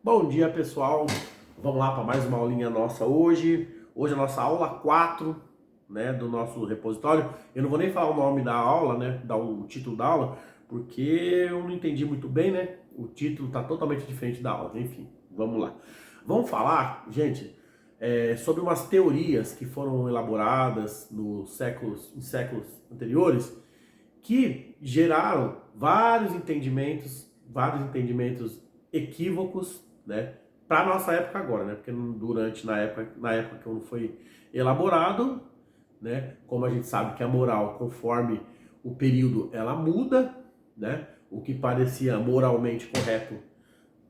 Bom dia, pessoal. Vamos lá para mais uma aulinha nossa hoje. Hoje é a nossa aula 4, né, do nosso repositório. Eu não vou nem falar o nome da aula, né, dar o título da aula, porque eu não entendi muito bem, né? O título está totalmente diferente da aula. Enfim, vamos lá. Vamos falar, gente, sobre umas teorias que foram elaboradas em séculos anteriores que geraram vários entendimentos equívocos, né, para nossa época agora, né? Porque na época que não foi elaborado, né? Como a gente sabe que a moral, conforme o período, ela muda, né? O que parecia moralmente correto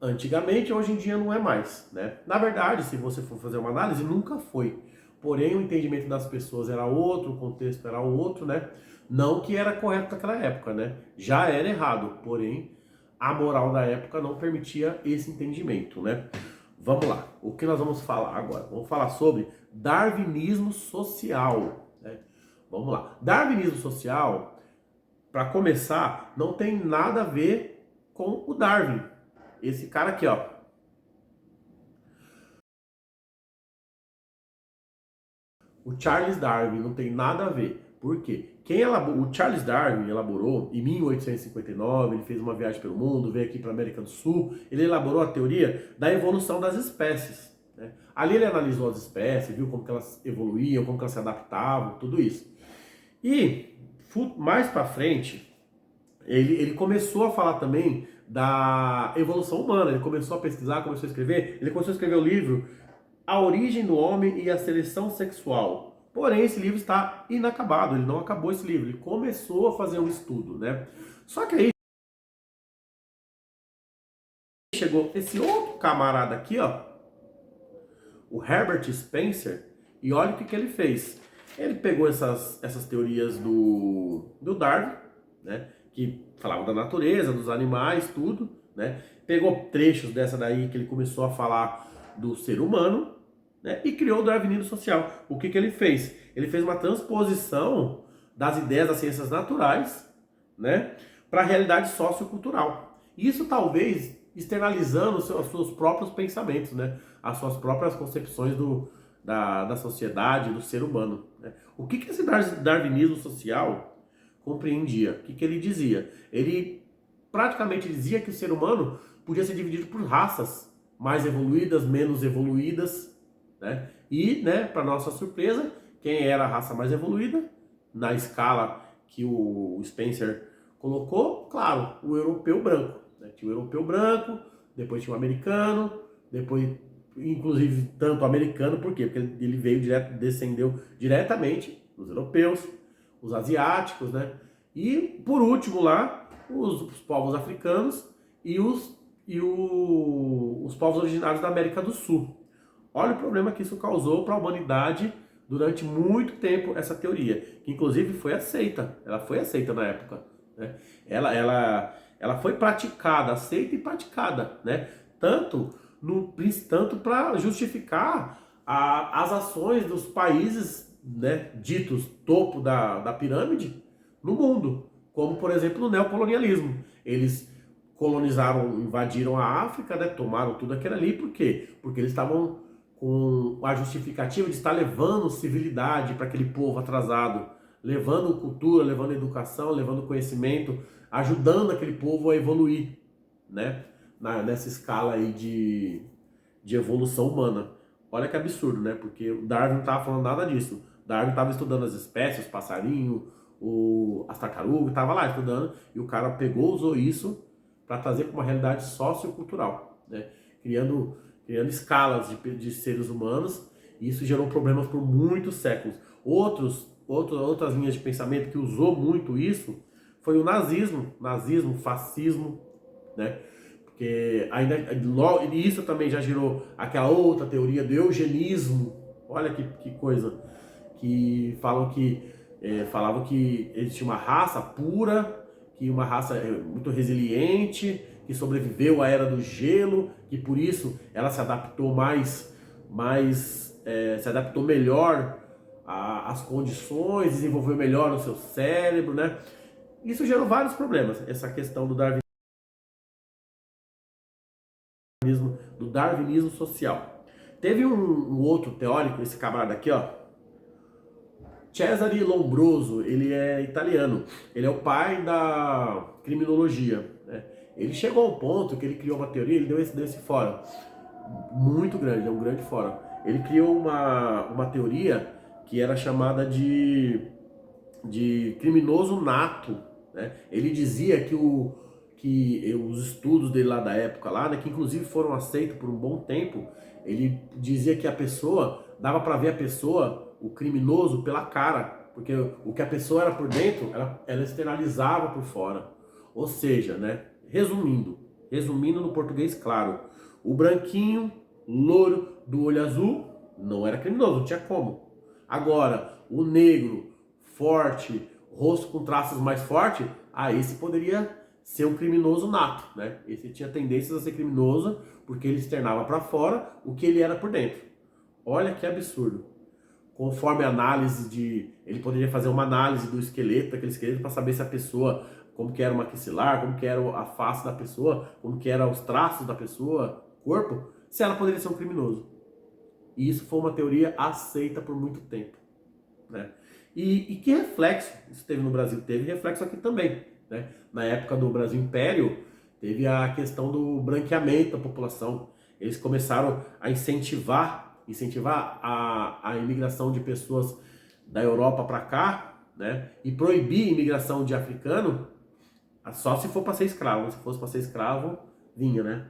antigamente, hoje em dia não é mais, né? Na verdade, se você for fazer uma análise, nunca foi. Porém, o entendimento das pessoas era outro, o contexto era outro, né? Não que era correto naquela época, né? Já era errado, porém, a moral da época não permitia esse entendimento, né? Vamos lá. O que nós vamos falar agora? Vamos falar sobre darwinismo social, né? Vamos lá. Darwinismo social, para começar, não tem nada a ver com o Darwin. Esse cara aqui, ó. O Charles Darwin não tem nada a ver. Por quê? O Charles Darwin elaborou em 1859, ele fez uma viagem pelo mundo, veio aqui para a América do Sul, ele elaborou a teoria da evolução das espécies, né? Ali ele analisou as espécies, viu como que elas evoluíam, como que elas se adaptavam, tudo isso. E mais para frente, ele começou a falar também da evolução humana, ele começou a pesquisar, começou a escrever, ele começou a escrever o livro A Origem do Homem e a Seleção Sexual. Porém, esse livro está inacabado, ele não acabou esse livro, ele começou a fazer um estudo, né? Só que aí chegou esse outro camarada aqui, ó, o Herbert Spencer, e olha o que ele fez. Ele pegou essas teorias do Darwin, né, que falavam da natureza, dos animais, tudo, né? Pegou trechos dessa daí que ele começou a falar do ser humano, né, e criou o darwinismo social. O que ele fez? Ele fez uma transposição das ideias das ciências naturais, né, para a realidade sociocultural. Isso talvez externalizando os seus próprios pensamentos, né, as suas próprias concepções da sociedade, do ser humano, né? O que esse darwinismo social compreendia? O que ele dizia? Ele praticamente dizia que o ser humano podia ser dividido por raças mais evoluídas, menos evoluídas, né? E, né, para nossa surpresa, quem era a raça mais evoluída na escala que o Spencer colocou? Claro, o europeu branco, né? Tinha o europeu branco, depois tinha o americano, depois inclusive tanto o americano, por quê? Porque ele veio descendeu diretamente dos europeus, os asiáticos, né? E por último lá, os povos africanos e os povos originários da América do Sul. Olha o problema que isso causou para a humanidade durante muito tempo, essa teoria, que inclusive foi aceita, ela foi aceita na época, né? Ela foi praticada, aceita e praticada, né? Tanto, tanto para justificar as ações dos países, né, ditos topo da pirâmide no mundo, como por exemplo no neocolonialismo. Eles colonizaram, invadiram a África, né, tomaram tudo aquilo ali, por quê? Porque eles estavam com a justificativa de estar levando civilidade para aquele povo atrasado, levando cultura, levando educação, levando conhecimento, ajudando aquele povo a evoluir, né? Nessa escala aí de evolução humana. Olha que absurdo, né? Porque o Darwin não estava falando nada disso. Darwin estava estudando as espécies, os passarinhos, as tartarugas, estava lá estudando, e o cara pegou, usou isso para trazer para uma realidade sociocultural, né? Criando escalas de seres humanos, e isso gerou problemas por muitos séculos. Outras linhas de pensamento que usou muito isso foi o nazismo, fascismo, né? Porque ainda isso também já gerou aquela outra teoria do eugenismo. Olha que coisa, que falavam que existia uma raça pura, que uma raça muito resiliente, que sobreviveu à era do gelo, que por isso ela se adaptou se adaptou melhor às condições, desenvolveu melhor o seu cérebro, né? Isso gerou vários problemas, essa questão do do darwinismo social. Teve um outro teórico, esse camarada aqui, ó, Cesare Lombroso, ele é italiano, ele é o pai da criminologia, né? Ele chegou ao ponto que ele criou uma teoria, ele deu esse fora, muito grande, é um grande fora. Ele criou uma teoria que era chamada de criminoso nato, né? Ele dizia que os estudos dele lá da época, lá, né, que inclusive foram aceitos por um bom tempo, ele dizia que a pessoa, dava para ver a pessoa, o criminoso, pela cara, porque o que a pessoa era por dentro, ela externalizava por fora. Ou seja, né, resumindo no português claro, o branquinho, louro, do olho azul, não era criminoso, não tinha como. Agora, o negro, forte, rosto com traços mais fortes, esse poderia ser um criminoso nato, né? Esse tinha tendências a ser criminoso porque ele externava para fora o que ele era por dentro. Olha que absurdo. Conforme a análise ele poderia fazer uma análise do esqueleto, daquele esqueleto, para saber se a pessoa, como que era o maxilar, como que era a face da pessoa, como que eram os traços da pessoa, corpo, se ela poderia ser um criminoso. E isso foi uma teoria aceita por muito tempo, né? E que reflexo isso teve no Brasil? Teve reflexo aqui também, né? Na época do Brasil Império, teve a questão do branqueamento da população. Eles começaram a incentivar a imigração de pessoas da Europa para cá, né? E proibir a imigração de africano só se for para ser escravo. Se fosse para ser escravo, vinha, né?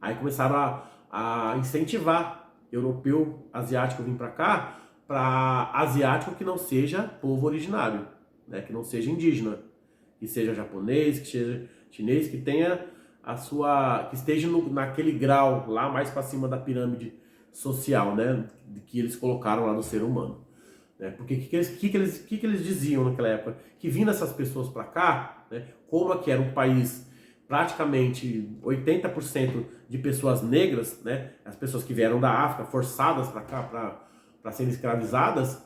Aí começaram a incentivar europeu, asiático vir para cá, para asiático que não seja povo originário, né? Que não seja indígena, que seja japonês, que seja chinês, que tenha que esteja naquele grau lá mais para cima da pirâmide social, né? Que eles colocaram lá no ser humano, né? Porque o que eles diziam naquela época? Que vindo essas pessoas para cá, né? Como aqui era um país praticamente 80% de pessoas negras, né? As pessoas que vieram da África forçadas para cá para serem escravizadas,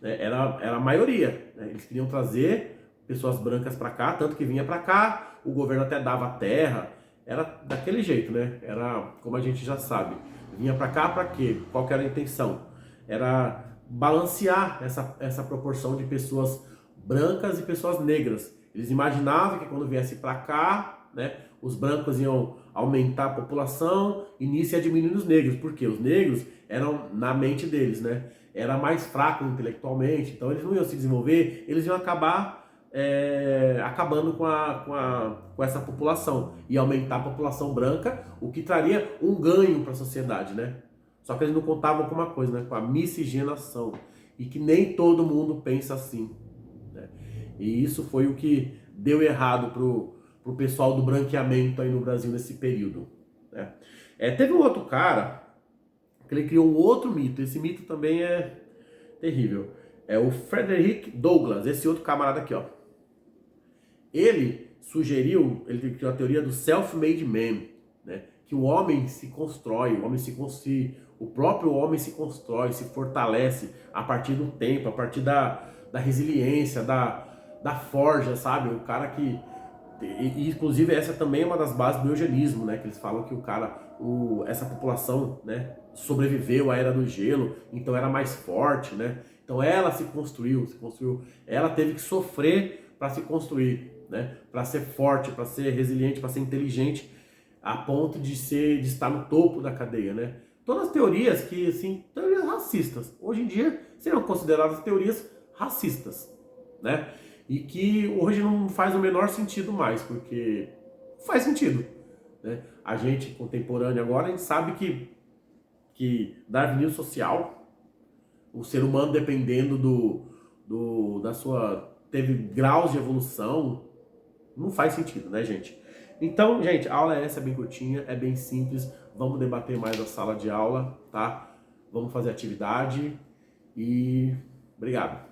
né? Era a maioria, né? Eles queriam trazer pessoas brancas para cá, tanto que vinha para cá, o governo até dava terra, era daquele jeito, né? Era como a gente já sabe. Vinha para cá para quê? Qual que era a intenção? Era balancear essa proporção de pessoas brancas e pessoas negras. Eles imaginavam que quando viesse para cá, né, os brancos iam aumentar a população e nisso ia diminuir os negros. Por quê? Os negros eram, na mente deles, né, era mais fraco intelectualmente, então eles não iam se desenvolver, eles iam acabar acabando com essa população e aumentar a população branca, o que traria um ganho para a sociedade, né? Só que eles não contavam com uma coisa, né? Com a miscigenação, e que nem todo mundo pensa assim, né? E isso foi o que deu errado pro pessoal do branqueamento aí no Brasil nesse período, né? Teve um outro cara que ele criou um outro mito, esse mito também é terrível, é o Frederick Douglass, esse outro camarada aqui, ó. Ele criou a teoria do self-made man, né? Que o homem se constrói, o próprio homem se constrói, se fortalece a partir do tempo, a partir da resiliência, da forja, sabe? O cara que... E, inclusive essa também é uma das bases do eugenismo, né? Que eles falam que essa população, né, sobreviveu à era do gelo, então era mais forte, né? Então ela se construiu, ela teve que sofrer para se construir, né? Para ser forte, para ser resiliente, para ser inteligente, a ponto de estar no topo da cadeia, né? Todas as teorias que, assim, teorias racistas, hoje em dia seriam consideradas teorias racistas, né? E que hoje não faz o menor sentido mais, porque faz sentido, né? A gente contemporâneo agora, a gente sabe que darwinismo social, o ser humano dependendo teve graus de evolução, não faz sentido, né, gente? Então, gente, a aula essa, é bem curtinha, é bem simples. Vamos debater mais na sala de aula, tá? Vamos fazer atividade e obrigado.